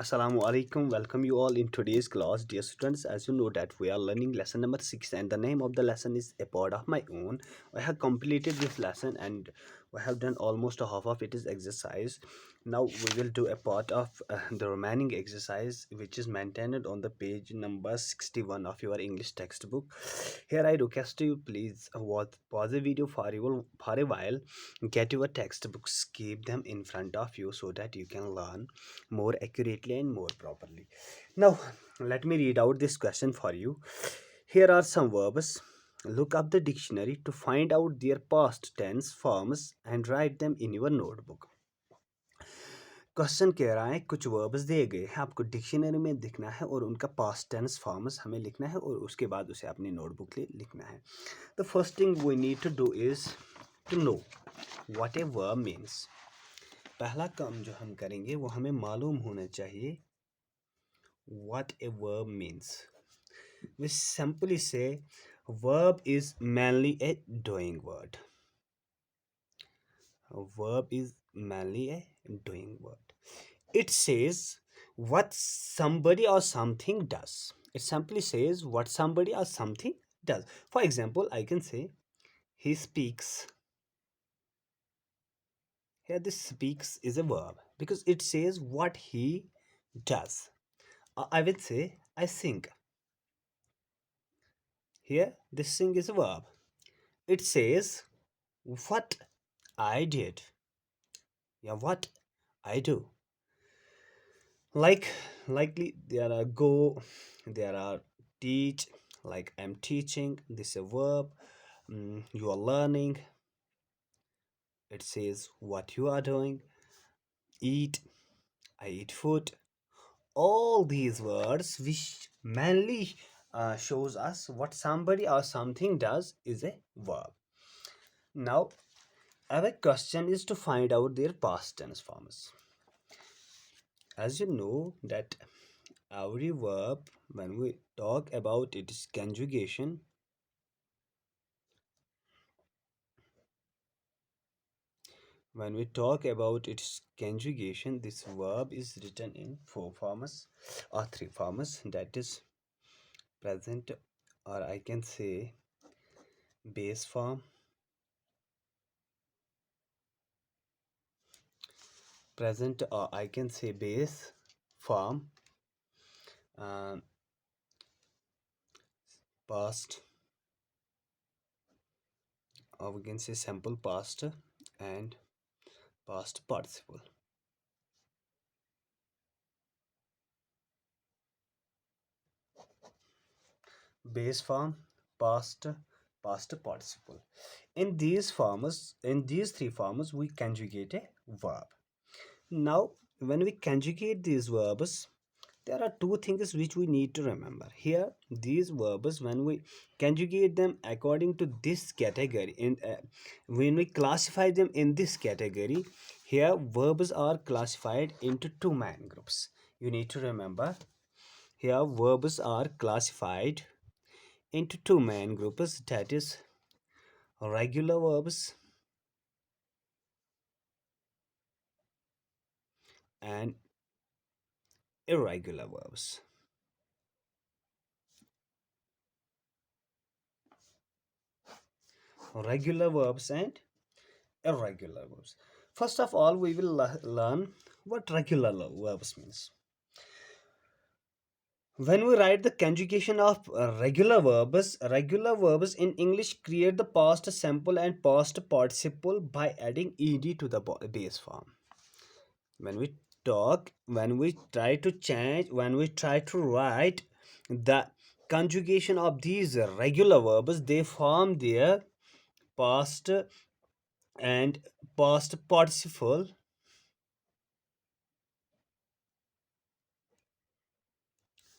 Assalamu alaikum. Welcome you all in today's class, dear students. As you know that we are learning lesson number 6, and the name of the lesson is A Pod of My Own. I have completed this lesson and we have done almost a half of it is exercise. Now we will do a part of the remaining exercise, which is maintained on the page number 61 of your English textbook. Here I request you, please pause the video for a while, get your textbooks, keep them in front of you so that you can learn more accurately and more properly. Now, let me read out this question for you. Here are some verbs. Look up the dictionary to find out their past tense forms and write them in your notebook. Question कह रहा है कुछ verbs दिए गए हैं, आपको dictionary में दिखना है और उनका पास्ट टेंस फॉर्म्स हमें लिखना है और उसके बाद उसे अपनी नोटबुक में लिखना है. The first thing we need to do is to know what a verb means. पहला काम जो हम करेंगे वो हमें मालूम होना चाहिए what a verb means. We simply say verb is mainly a doing word. A verb is mainly a doing word. It says what somebody or something does. It simply says what somebody or something does. For example, I can say he speaks. Here this speaks is a verb because it says what he does. I will say I sing. Here this sing is a verb. It says what I did. Yeah, what I do. Likely there are go, there are teach, like I'm teaching, this is a verb. You are learning. It says what you are doing. Eat, I eat food. All these words which mainly shows us what somebody or something does is a verb. Now our question is to find out their past tense forms. As you know that every verb, when we talk about its conjugation, this verb is written in four forms or three forms, that is present, or I can say base form, present, or I can say base form, um, past, or we can say simple past, and past participle. Base form, past, past participle. In these three forms, we conjugate a verb. Now, when we conjugate these verbs, there are two things which we need to remember. Here, these verbs, when we conjugate them according to this category, when we classify them in this category, here verbs are classified into two main groups. You need to remember, here verbs are classified into two main groups, that is regular verbs and irregular verbs. Regular verbs and irregular verbs. First of all, we will learn what regular verbs means. When we write the conjugation of regular verbs in English create the past simple and past participle by adding ed to the base form. When we talk, when we try to change, when we try to write the conjugation of these regular verbs, they form their past and past participle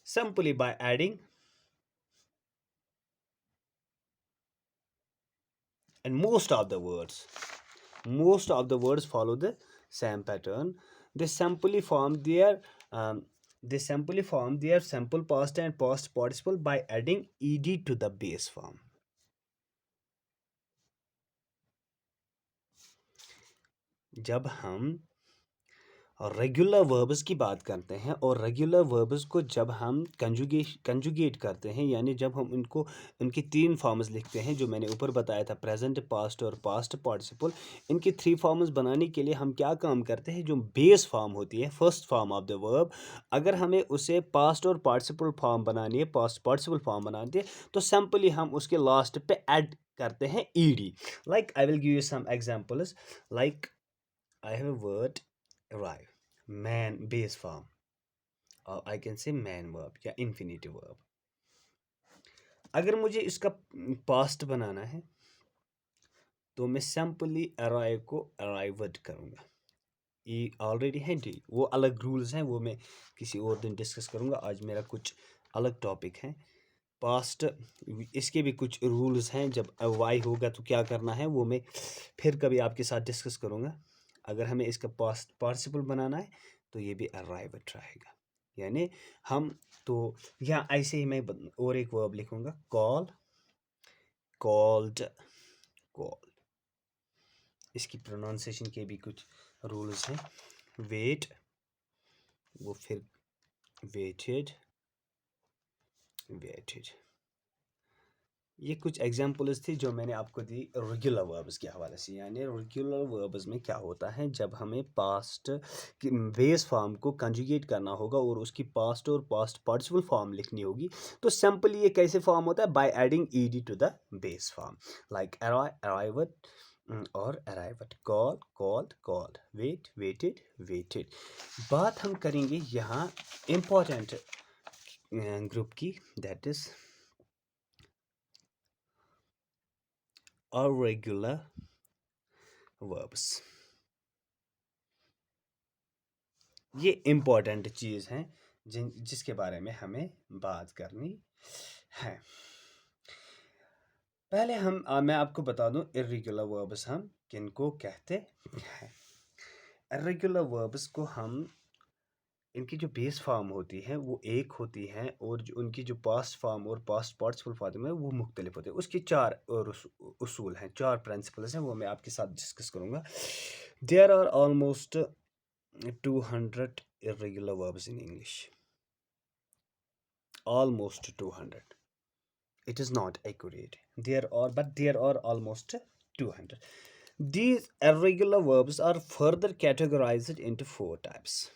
simply by adding, and most of the words follow the same pattern. They simply form their um, simple past and past participle by adding ed to the base form. जब हम regular verbs की बात करते हैं और regular verbs को जब हम कंजुगेट करते हैं, यानी जब हम इनको इनकी तीन फॉर्म्स लिखते हैं जो मैंने ऊपर बताया था, प्रेजेंट, पास्ट और पास्ट पार्टिसिपल। इनकी थ्री फॉर्म्स बनाने के लिए हम क्या काम करते हैं, जो बेस फॉर्म होती है, first form of the verb, अगर हमें उसे पास्ट और पार्टिसिपल फॉर्म बनानी है, पास्ट पार्टिसिपल फॉर्म बनानी है, तो सिंपली हम उसके लास्ट पे ऐड करते हैं ED. Like I will give you some examples. Like I have a word arrive, man base form, or I can say man verb या infinitive verb। अगर मुझे इसका पास्ट बनाना है तो मैं सिंपली arrive को arrived करूँगा। ये ऑलरेडी है डी, वो अलग रूल्स हैं, वो मैं किसी और दिन डिस्कस करूँगा। आज मेरा कुछ अलग टॉपिक है। पास्ट, इसके भी कुछ रूल्स हैं, जब वाई होगा तो क्या करना है वो मैं फिर कभी आपके साथ डिस्कस करूँगा। अगर हमें इसका पास्ट पार्टिसिपल बनाना है तो ये भी अराइवड रहेगा, यानी हम तो यहाँ ऐसे ही मैं और एक वर्ब लिखूँगा, कॉल, कॉल्ड, कॉल। इसकी प्रोनाउंसिएशन के भी कुछ रूल्स हैं। वेट, वो फिर वेटेड, वेटेड। ये कुछ एग्जांपल्स थी जो मैंने आपको दी रेगुलर वर्ब्स के हवाले से। यानी रेगुलर वर्ब्स में क्या होता है, जब हमें पास्ट की बेस फॉर्म को कंजुगेट करना होगा और उसकी पास्ट और पास्ट पार्टिसिपल फॉर्म लिखनी होगी, तो सिंपली ये कैसे फॉर्म होता है, by adding ED to the base form. Like arrived और arrived, call, called, called, wait, waited, waited. बात हम करेंगे यहाँ इम्पोर्टेंट ग्रुप की, दैट इज irregular verbs। ये इम्पोर्टेंट चीज़ हैं जिसके बारे में हमें बात करनी है। पहले मैं आपको बता दूं इर्रेगुलर वर्ब्स हम किनको कहते हैं। इर्रेगुलर वर्ब्स को हम, इनकी जो बेस फॉर्म होती है वो एक होती है, और जो उनकी जो पास्ट फॉर्म और पास्ट पार्टिसिपल फॉर्म है वो मुख्तलिफ होते हैं। उसके चार और उसूल हैं, चार प्रिंसिपल्स हैं, वो मैं आपके साथ डिस्कस करूँगा। There are almost 200 irregular verbs in English. Almost 200. It is not accurate. There are almost 200. These irregular verbs are further categorized into four types.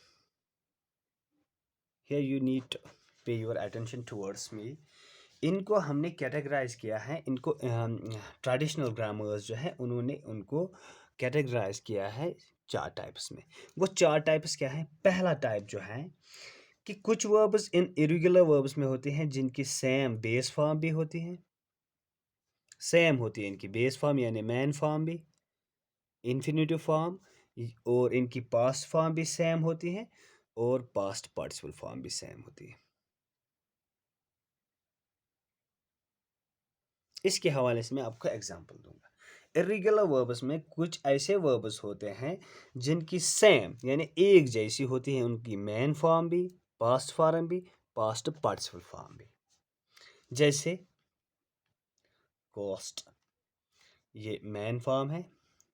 Here you need to pay your attention towards me. इनको हमने categorise किया है, इनको traditional grammars जो है उन्होंने उनको categorise किया है चार टाइप्स में। वो चार टाइप्स क्या है? पहला टाइप जो है कि कुछ वर्ब्स इन इरेगुलर वर्ब्स में होते हैं जिनकी सेम बेस फॉर्म भी होती है, सेम होती है इनकी बेस फॉर्म, यानी मैन फॉर्म भी, इन्फिनेटिव फॉर्म, और इनकी पास्ट फॉर्म भी सेम होती है और पास्ट पार्टिसिपल फॉर्म भी सेम होती है। इसके हवाले से मैं आपको एग्जांपल दूंगा। इरेगुलर वर्ब्स में कुछ ऐसे वर्ब्स होते हैं जिनकी सेम यानी एक जैसी होती है, उनकी मेन फॉर्म भी, पास्ट फॉर्म भी, पास्ट पार्टिसिपल फॉर्म भी। जैसे कॉस्ट, ये मेन फॉर्म है,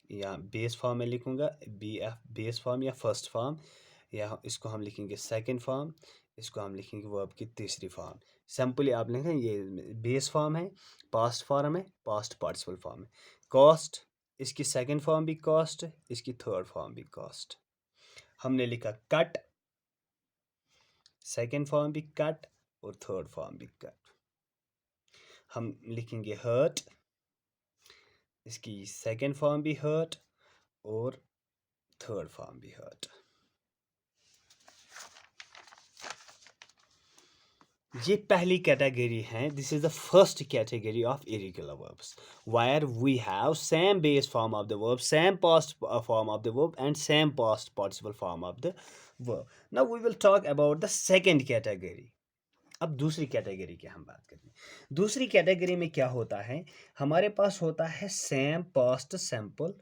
या बेस फॉर्म में लिखूंगा बी एफ, बेस फॉर्म या फर्स्ट फॉर्म, या इसको हम लिखेंगे सेकंड फॉर्म, इसको हम लिखेंगे वर्ब की तीसरी फॉर्म। सिंपली आप लिखें ये बेस फॉर्म है, पास्ट फॉर्म है, पास्ट पार्टिसिपल फॉर्म है। कॉस्ट, इसकी सेकंड फॉर्म भी कॉस्ट, इसकी थर्ड फॉर्म भी कॉस्ट। हमने लिखा कट, सेकंड फॉर्म भी कट और थर्ड फॉर्म भी कट। हम लिखेंगे हर्ट, इसकी सेकंड फॉर्म भी हर्ट और थर्ड फॉर्म भी हर्ट। ये पहली कैटेगरी है, this is the first category of irregular verbs where we have same base form of the verb, same past form of the verb and same past participle form of the verb. Now we will talk about the second category. अब दूसरी category की हम बात करें। दूसरी category में क्या होता है, हमारे पास होता है सेम पास्ट सैंपल,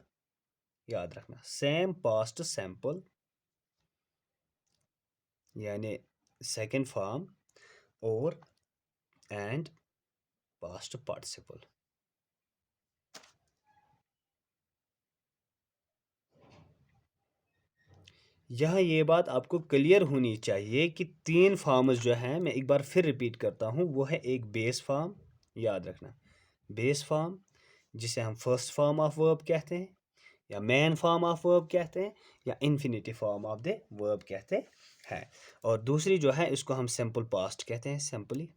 याद रखना सेम पास्ट सैंपल यानी सेकंड फॉर्म और एंड पास्ट पार्टिसिपल। यहाँ ये बात आपको क्लियर होनी चाहिए कि तीन फॉर्म्स जो हैं, मैं एक बार फिर रिपीट करता हूँ, वो है एक बेस फॉर्म, याद रखना, बेस फॉर्म जिसे हम फर्स्ट फॉर्म ऑफ वर्ब कहते हैं, या मेन फॉर्म ऑफ वर्ब कहते हैं, या infinitive form of the verb कहते हैं। और दूसरी जो है इसको हम सिंपल पास्ट कहते हैं, सिंपली।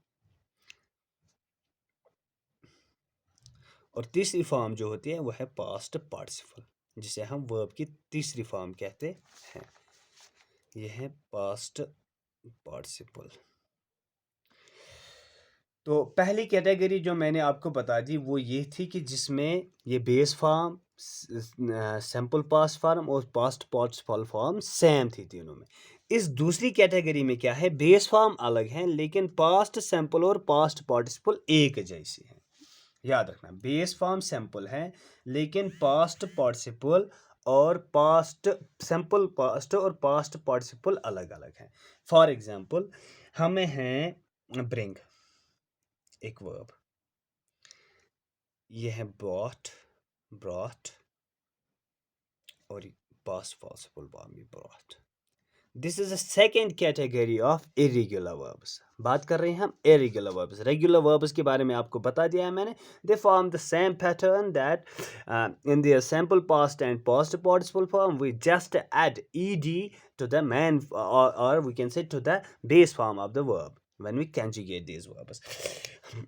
और तीसरी फॉर्म जो होती है वो है पास्ट पार्टिसिपल, जिसे हम वर्ब की तीसरी फॉर्म कहते हैं। यह है पास्ट पार्टिसिपल। तो पहली कैटेगरी जो मैंने आपको बता दी वो ये थी कि जिसमें ये base form, simple past form और पास्ट पार्टिसिपल फॉर्म सेम थी तीनों में। इस दूसरी कैटेगरी में क्या है, बेस फॉर्म अलग है लेकिन पास्ट सिंपल और पास्ट पार्टिसिपल एक जैसी है। याद रखना, बेस फॉर्म सिंपल है लेकिन पास्ट पार्टिसिपल और पास्ट सिंपल पास्ट और पास्ट पार्टिसिपल अलग अलग हैं। फॉर एग्जांपल, हमें हैं ब्रिंग एक वर्ब, ये है brought, brought, और past participle फॉर्म भी brought। This is a second category of irregular verbs. बात कर रहे हैं हम इरेगुलर वर्ब्स। रेगुलर वर्ब्स के बारे में आपको बता दिया है मैंने। They form the same pattern that in their simple past and past participle form we just add ed to the main or we can say to the base form of the verb when we conjugate these verbs।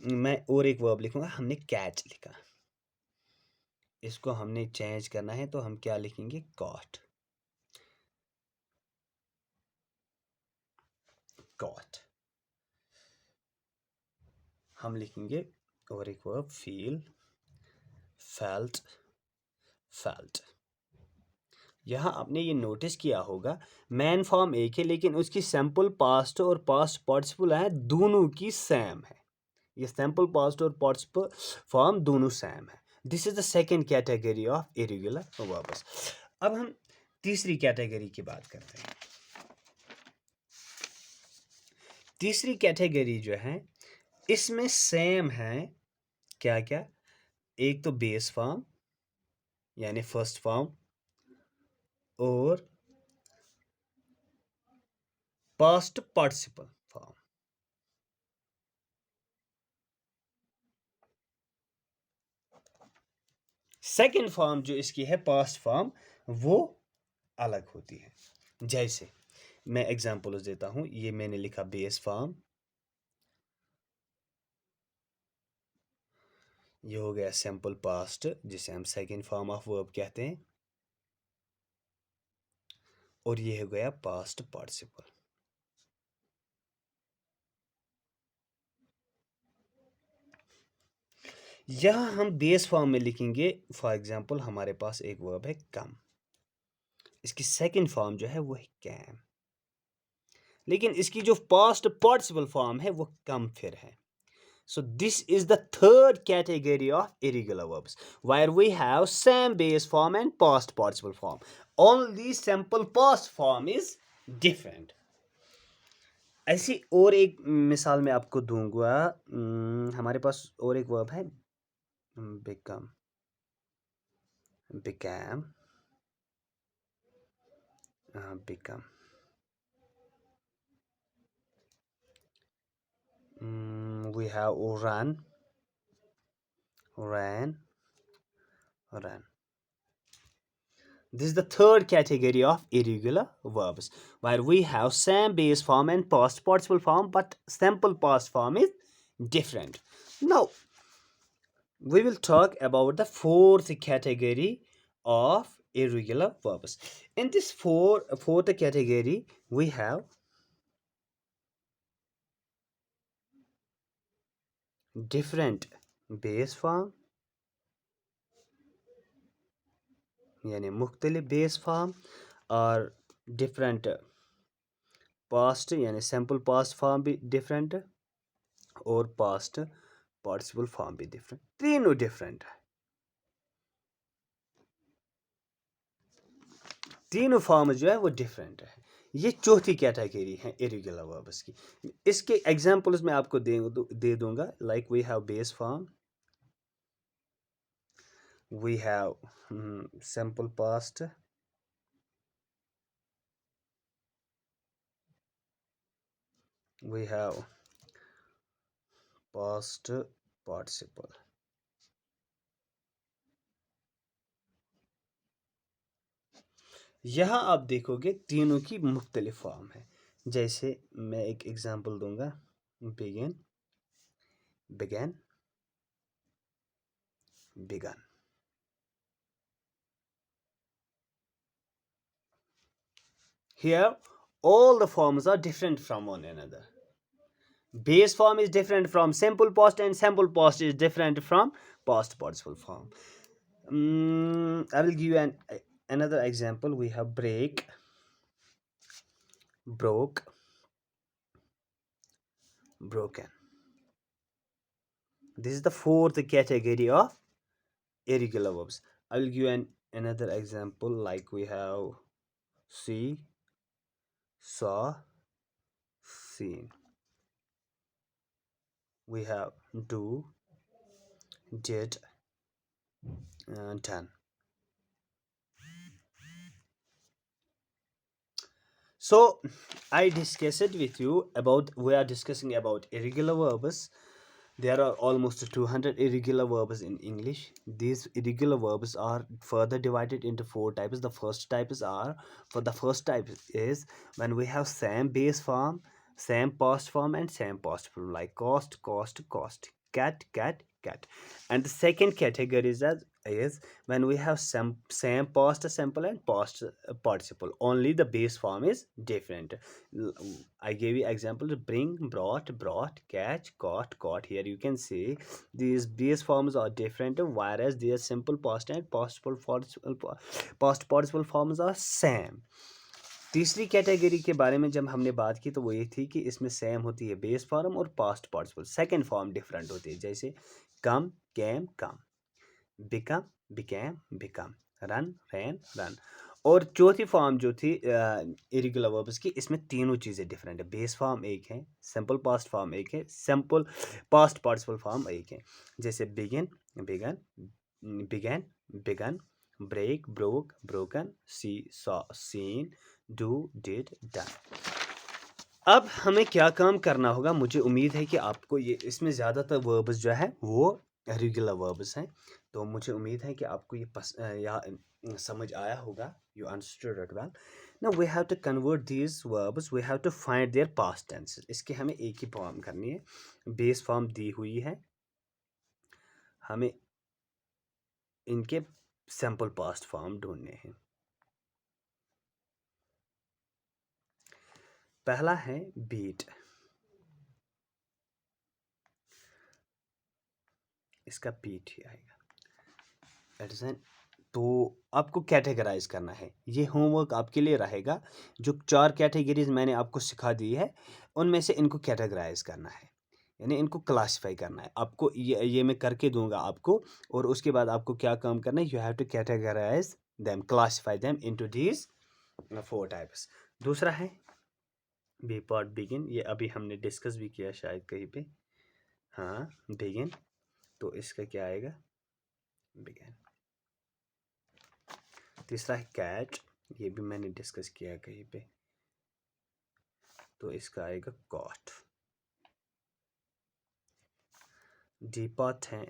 मैं और एक verb लिखूंगा, हमने catch लिखा, इसको हमने change करना है तो हम क्या लिखेंगे, कॉट, कॉट। हम लिखेंगे और एक वर्ब फील, फेल्ट, फेल्ट। यहाँ आपने ये नोटिस किया होगा मैन फॉर्म एक है लेकिन उसकी सिंपल पास्ट और पास्ट पार्टिसिपल है दोनों की सेम है। ये सिंपल पास्ट और पार्टिसिपल फॉर्म दोनों सेम है। This is the second category of irregular verbs. अब हम तीसरी कैटेगरी की बात करते हैं। तीसरी कैटेगरी जो है इसमें सेम है क्या क्या, एक तो बेस फॉर्म यानी फर्स्ट फॉर्म और past participle form. Second form जो इसकी है पास्ट फॉर्म, वो अलग होती है। जैसे मैं एग्जांपल्स देता हूं, ये मैंने लिखा बेस फॉर्म, ये हो गया सिंपल पास्ट जिसे हम सेकंड फॉर्म ऑफ वर्ब कहते हैं, और ये हो गया पास्ट पार्टिसिपल। यहां हम बेस फॉर्म में लिखेंगे, फॉर एग्जांपल हमारे पास एक वर्ब है कम, इसकी सेकंड फॉर्म जो है वो है कैम, लेकिन इसकी जो पास्ट पार्टिसिपल फॉर्म है वो कम फिर है। So this is the third category of irregular verbs where we have same base form and past participle form. Only simple past form is different. ऐसी और एक मिसाल मैं आपको दूंगा। हमारे पास और एक वर्ब है become, became, become, we have run, ran, run। This is the third category of irregular verbs where we have same base form and past participle form but simple past form is different. Now we will talk about the fourth category of irregular verbs. In this fourth category we have different base form यानी मुख्तलिफ base form, और different past यानी simple past form भी different, और past participle form भी different, तीनों different है। तीनों फॉर्म जो है वो डिफरेंट है। ये चौथी कैटेगरी है इरेगुलर वर्ब्स की। इसके एग्जांपल्स मैं आपको दे दूंगा। Like we have base form, we have simple past, we have past participle. यहाँ आप देखोगे तीनों की मुख्तलिफ फॉर्म है। जैसे मैं एक एग्जांपल दूंगा, begin, began, begun. Here all the forms are different from one another. Base form is different from simple past, and simple past is different from past participle form. I will give you another example. We have break, broke, broken. This is the fourth category of irregular verbs. I will give you another example, like we have see, saw, seen. We have do, did, done. So I discussed with you about, we are discussing about irregular verbs. There are almost 200 irregular verbs in English. These irregular verbs are further divided into four types. The first types are, for the first type is when we have same base form, same past form, and same past form, like cost, cost, cost, cat, cat, cat. And the second category is when we have same past simple and past participle. Only the base form is different. I gave you examples: bring, brought, brought, catch, caught, caught. Here you can see these base forms are different, whereas their simple past and past participle forms are same. तीसरी category के बारे में जब हमने बात की तो वो ये थी कि इसमें सेम होती है बेस फॉर्म और past participle, second form different होती है। जैसे कम, केम, कम, बिकम, बिकेम, बिकम, रन, रैन, रन। और चौथी फॉर्म जो थी इरेगुलर वर्ब्स की, इसमें तीनों चीज़ें डिफरेंट है। बेस फॉर्म एक है, सिंपल पास्ट फॉर्म एक है, सिंपल पास्ट पार्टिसिपल फॉर्म एक है। जैसे begin, began, began, begun, break, broke, broken, see, saw, seen, do, did, done. अब हमें क्या काम करना होगा? मुझे उम्मीद है कि आपको ये इसमें ज़्यादातर वर्ब्स जो है वो रेगुलर वर्ब्स हैं। तो मुझे उम्मीद है कि आपको या समझ आया होगा। You understood it well. Now we have to convert these verbs, we have to find their past tenses. इसके हमें एक ही फॉर्म करनी है। बेस फॉर्म दी हुई है, हमें इनके सिंपल पास्ट फॉर्म ढूंढने हैं। पहला है बीट, इसका बीट ही आएगा। इट इज एन, तो आपको कैटेगराइज करना है। ये होमवर्क आपके लिए रहेगा। जो 4 कैटेगरीज मैंने आपको सिखा दी है, उनमें से इनको कैटेगराइज करना है, यानी इनको क्लासिफाई करना है। आपको ये मैं करके दूंगा आपको, और उसके बाद आपको क्या काम करना है? You have to categorise them, classify them into these 4 types. दूसरा है बी पार्ट, बिगिन। ये अभी हमने डिस्कस भी किया शायद कहीं पे। हाँ, बिगिन, तो इसका क्या आएगा? बिगिन। तीसरा है कैट, ये भी मैंने डिस्कस किया है कहीं पे, तो इसका आएगा कॉट। डी पार्ट है,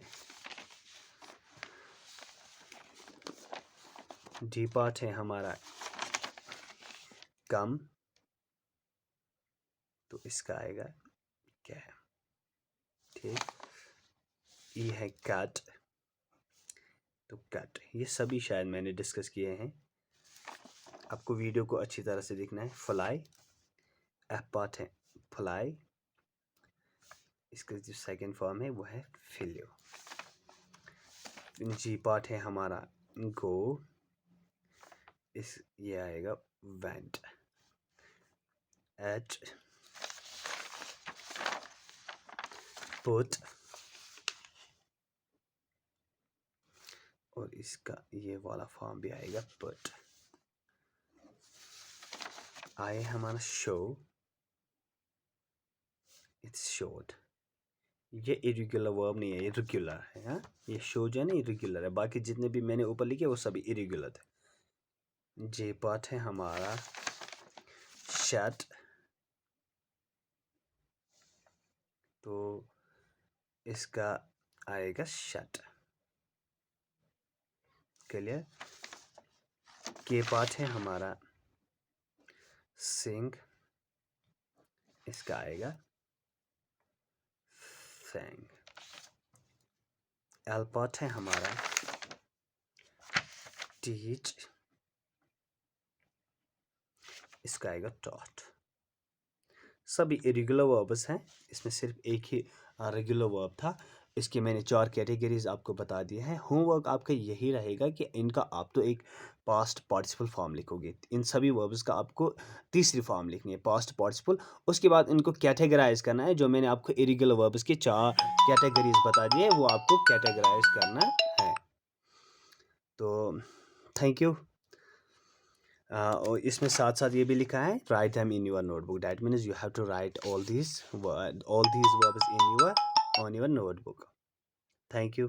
डी पार्ट है हमारा कम, तो इसका आएगा क्या है? ठीक। ई है कट, तो कट। ये सभी शायद मैंने डिस्कस किए हैं। आपको वीडियो को अच्छी तरह से देखना है। फ्लाई, एफ पार्ट है फ्लाई, इसका जो सेकंड फॉर्म है वो है फिलियो। जी पार्ट है हमारा गो, इस ये आएगा वेंट। एट, पुट, और इसका ये वाला फॉर्म भी आएगा पुट। आए हमारा शो, इट्स शोड। ये इरेगुलर वर्ब नहीं है, ये रेगुलर है। हाँ, ये शो जो है ना, इरेगुलर है। बाकी जितने भी मैंने ऊपर लिखे वो सभी इरेगुलर थे। जे पार्ट है हमारा शट, इसका आएगा शट। क्लियर। के पार्ट है हमारा सिंग, इसका आएगा फैंग। एल पार्ट है हमारा टीच, इसका आएगा टॉट। सभी इरेगुलर वर्ब्स हैं, इसमें सिर्फ एक ही रेगुलर वर्ब था। इसके मैंने 4 कैटेगरीज आपको बता दिए हैं। होमवर्क आपका यही रहेगा कि इनका आप तो एक पास्ट पार्टिसिपल फॉर्म लिखोगे। इन सभी वर्ब्स का आपको तीसरी फॉर्म लिखनी है, पास्ट पार्टिसिपल। उसके बाद इनको कैटेगराइज करना है। जो मैंने आपको इरेगुलर वर्ब्स के 4 कैटेगरीज बता दिए वो आपको कैटेगराइज करना है। तो थैंक यू। और इसमें साथ साथ ये भी लिखा है, write them in your notebook. That means you have to write all these verbs in your on your notebook. Thank you.